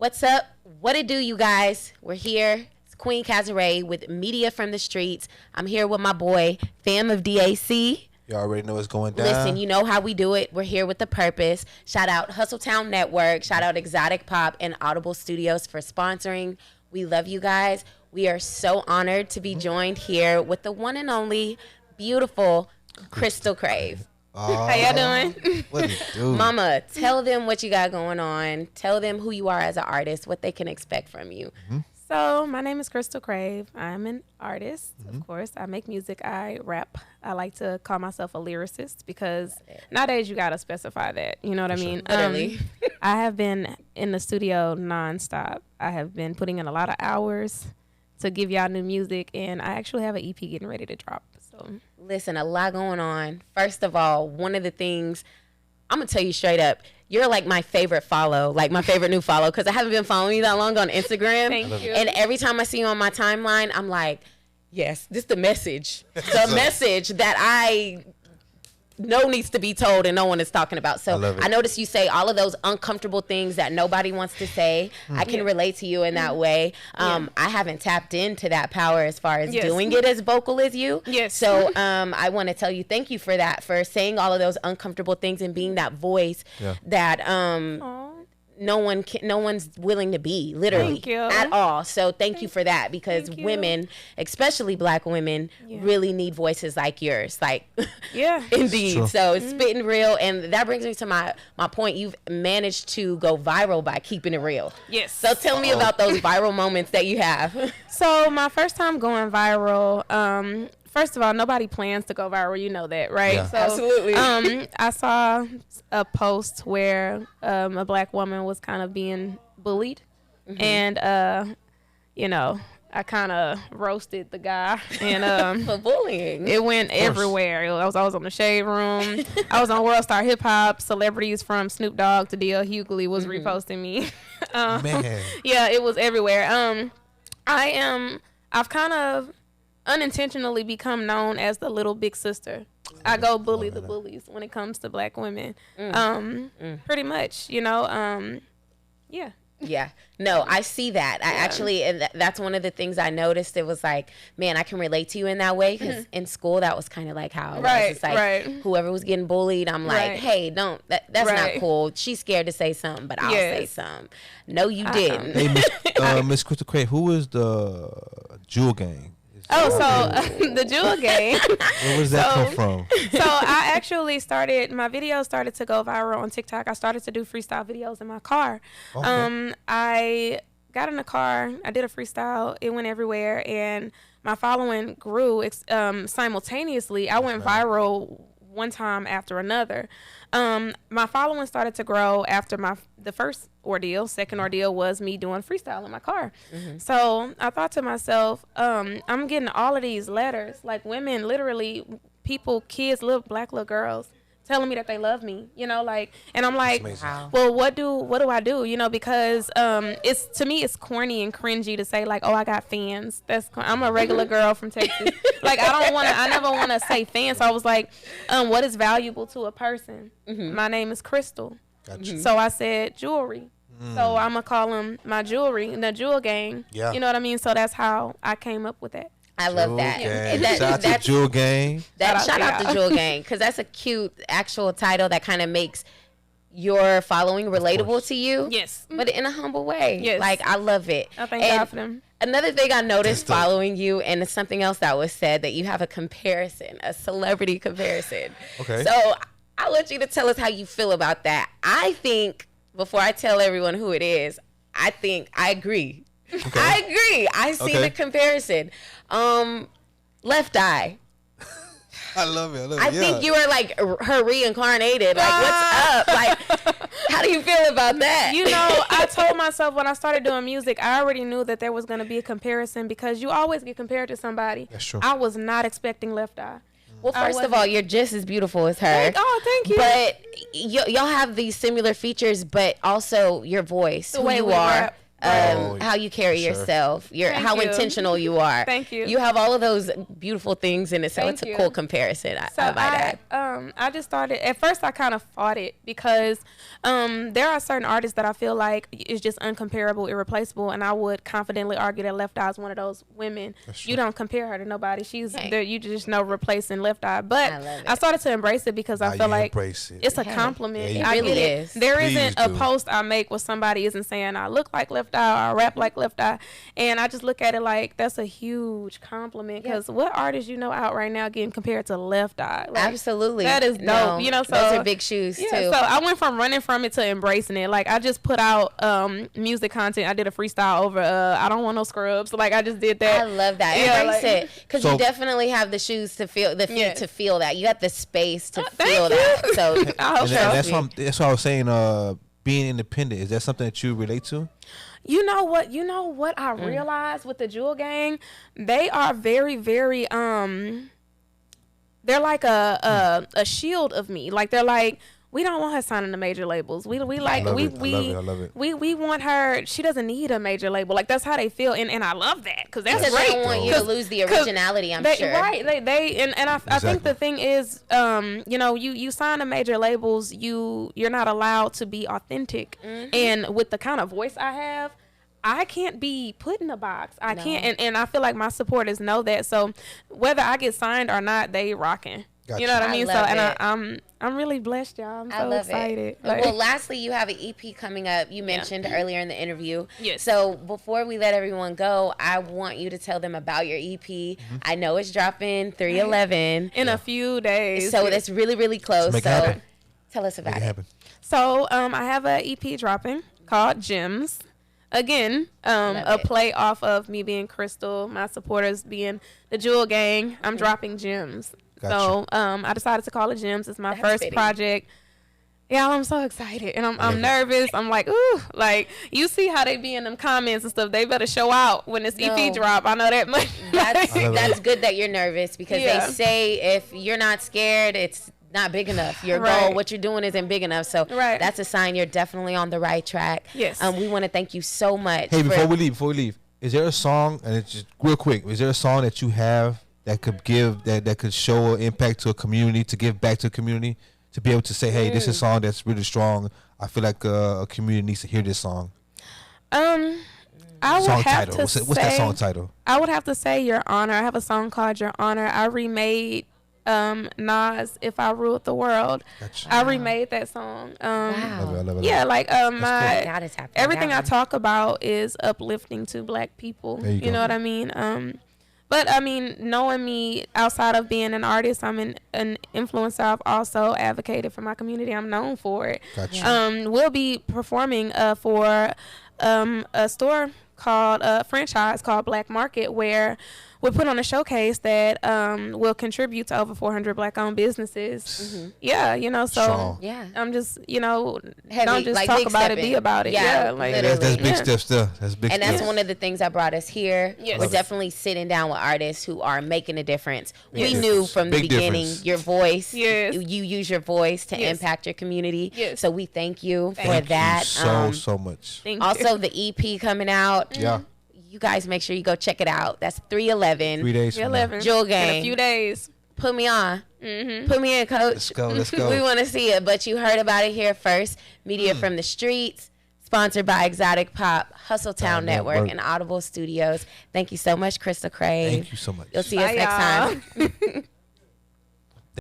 What's up? What it do, you guys? We're here. It's Queen Kazaree with Media from the Streets. I'm here with my boy, fam of DAC. You already know what's going down. Listen, you know how we do it. We're here with a purpose. Shout out Hustletown Network. Shout out Exotic Pop and Audible Studios for sponsoring. We love you guys. We are so honored to be joined here with the one and only beautiful Crystal Crave. How y'all doing? What it do? Mama, tell them what you got going on. Tell them who you are as an artist, what they can expect from you. So my name is Crystal Crave. I'm an artist, of course. I make music. I rap. I like to call myself a lyricist because nowadays you gotta specify that. You know what I mean? Literally. I have been in the studio nonstop. I have been putting in a lot of hours to give y'all new music, and I actually have an EP getting ready to drop. So Listen, a lot going on. First of all, one of the things, I'm going to tell you straight up, you're like my favorite follow, like my favorite new follow, because I haven't been following you that long on Instagram. Thank you. And every time I see you on my timeline, I'm like, yes, this is the message. The message that I know needs to be told and no one is talking about. So I noticed you say all of those uncomfortable things that nobody wants to say. I can relate to you in that way. I haven't tapped into that power as far as doing it as vocal as you. So I want to tell you thank you for that, for saying all of those uncomfortable things and being that voice that no one's willing to be, literally, at all. So thank you for that, because women, especially Black women, really need voices like yours. Like, indeed. So it's spitting real, and that brings me to my point. You've managed to go viral by keeping it real. Yes. So tell me about those viral moments that you have. So my first time going viral, first of all, nobody plans to go viral. You know that, right? Yeah. So, Absolutely. I saw a post where a Black woman was kind of being bullied. And, you know, I kind of roasted the guy. And For bullying. it went everywhere. I was on the Shade Room. I was on World Star Hip Hop. Celebrities from Snoop Dogg to D.L. Hughley was reposting me. Man. Yeah, it was everywhere. I've kind of unintentionally become known as the little big sister. I go bully the bullies when it comes to Black women. Pretty much, you know. Yeah. No, I see that. I actually, and that's one of the things I noticed. It was like, man, I can relate to you in that way, because in school, that was kind of like how it was. It's like whoever was getting bullied, I'm like, hey, don't, that's not cool. She's scared to say something, but I'll say something. No, you didn't. Hey, Miss Crystal Crave, who is the Jewel Gang? The Jewel Gang. Where does that come from? So I actually my videos started to go viral on TikTok. I started to do freestyle videos in my car. I got in the car. I did a freestyle. It went everywhere, and my following grew simultaneously. I went viral one time after another. My following started to grow after the first ordeal. Second ordeal was me doing freestyle in my car. So I thought to myself, I'm getting all of these letters, like women, literally people, kids, Black little girls, telling me that they love me, you know, like, and I'm like, well, what do I do, you know, because to me it's corny and cringy to say like, oh, I got fans. I'm a regular girl from Texas. Like, I never want to say fans. So I was like, what is valuable to a person? My name is Crystal. So I said jewelry. So I'm gonna call them my jewelry, the Jewel Gang. You know what I mean? So that's how I came up with that. I love that. Shout out to Jewel Gang. Shout out to Jewel Gang, because that's a cute actual title that kind of makes your following relatable to you. Yes. But in a humble way. Yes. Like, I love it. I thank God for them. Another thing I noticed following you, and it's something else that was said, that you have a celebrity comparison. Okay. So I want you to tell us how you feel about that. I think, before I tell everyone who it is, I agree. Okay. I agree. I see the comparison. Left Eye. I love it. I think you are like her reincarnated. Like, what's up? Like, how do you feel about that? You know, I told myself when I started doing music, I already knew that there was going to be a comparison, because you always get compared to somebody. That's true. I was not expecting Left Eye. Well, first of all, you're just as beautiful as her. Thank you. But y'all have these similar features, but also your voice, who you are. how you carry yourself, how intentional you are. Thank you. You have all of those beautiful things in it, so it's a cool comparison. I might add. I just started, at first I kind of fought it because there are certain artists that I feel like is just uncomparable, irreplaceable, and I would confidently argue that Left Eye is one of those women. You don't compare her to nobody. She's there, you just know replacing Left Eye. But I started to embrace it because I feel like it's a compliment. It really is. There isn't a post I make where somebody isn't saying I look like Left Eye or I rap like Left Eye, and I just look at it like that's a huge compliment because what artists out right now getting compared to Left Eye? Like, absolutely, that is dope. So those are big shoes too. So I went from running from it to embracing it. Like I just put out music content. I did a freestyle over I don't want no scrubs. Like I just did that. I love that. Embrace it because you definitely have the shoes to feel the feet to feel that. You got the space to feel that. So that's what I was saying. Being independent, is that something that you relate to? You know what I realized with the Jewel Gang, they are very, very they're like a shield of me. Like they're like, we don't want her signing the major labels. We like I love it. We want her. She doesn't need a major label. Like that's how they feel, and I love that because that's great. They don't want you to lose the originality. I'm sure. Right. I think the thing is, you sign the major labels, you're not allowed to be authentic, and with the kind of voice I have, I can't be put in a box. I can't, and I feel like my supporters know that. So whether I get signed or not, they rocking. Gotcha. You know what I mean? I'm really blessed, y'all. I'm so excited. Well, lastly, you have an EP coming up. You mentioned earlier in the interview. Yes. So before we let everyone go, I want you to tell them about your EP. I know it's dropping 3/11 in a few days. So that's really, really close. So tell us about it. So I have an EP dropping called Gems. Again, a play off of me being Crystal, my supporters being the Jewel Gang. I'm dropping Gems. Gotcha. So I decided to call it Gems. It's my first project. Yeah, I'm so excited. And I'm nervous. I'm like, ooh, like you see how they be in them comments and stuff. They better show out when this EP drop. I know that much. That's good that you're nervous because they say if you're not scared, it's not big enough. Your goal, what you're doing isn't big enough. So that's a sign you're definitely on the right track. Yes. We want to thank you so much. Hey, before we leave, is there a song, and it's just real quick, is there a song that you have that could give, that could show an impact to a community, to give back to a community, to be able to say, hey, this is a song that's really strong. I feel like a community needs to hear this song. I would song have title. to What's that song title? I would have to say Your Honor. I have a song called Your Honor. I remade Nas If I Ruled the World. Gotcha. I remade that song. Wow. Love it. Yeah, like cool. everything I talk about is uplifting to Black people. You know what I mean? But I mean, knowing me outside of being an artist, I'm an influencer. I've also advocated for my community. I'm known for it. Gotcha. We'll be performing for a store called franchise called Black Market, where we'll put on a showcase that will contribute to over 400 Black-owned businesses. Mm-hmm. Yeah, so I'm just, heavy, don't just talk about it, be about it. Yeah, like that's big stuff still. That's big and stuff. that's one of the things that brought us here. Yes. We're definitely sitting down with artists who are making a difference. Yes. We knew from the beginning your voice, yes. you use your voice to impact your community. Yes. So we thank you for that. So much. Also, the EP coming out. Yeah. You guys make sure you go check it out. That's 3/11. 3 days from now. Jewel Gang. In a few days. Put me on. Mm-hmm. Put me in, coach. Let's go. We want to see it, but you heard about it here first. Media from the Streets, sponsored by Exotic Pop, Hustletown Network, and Audible Studios. Thank you so much, Crystal Crave. Thank you so much. You'll see us next time.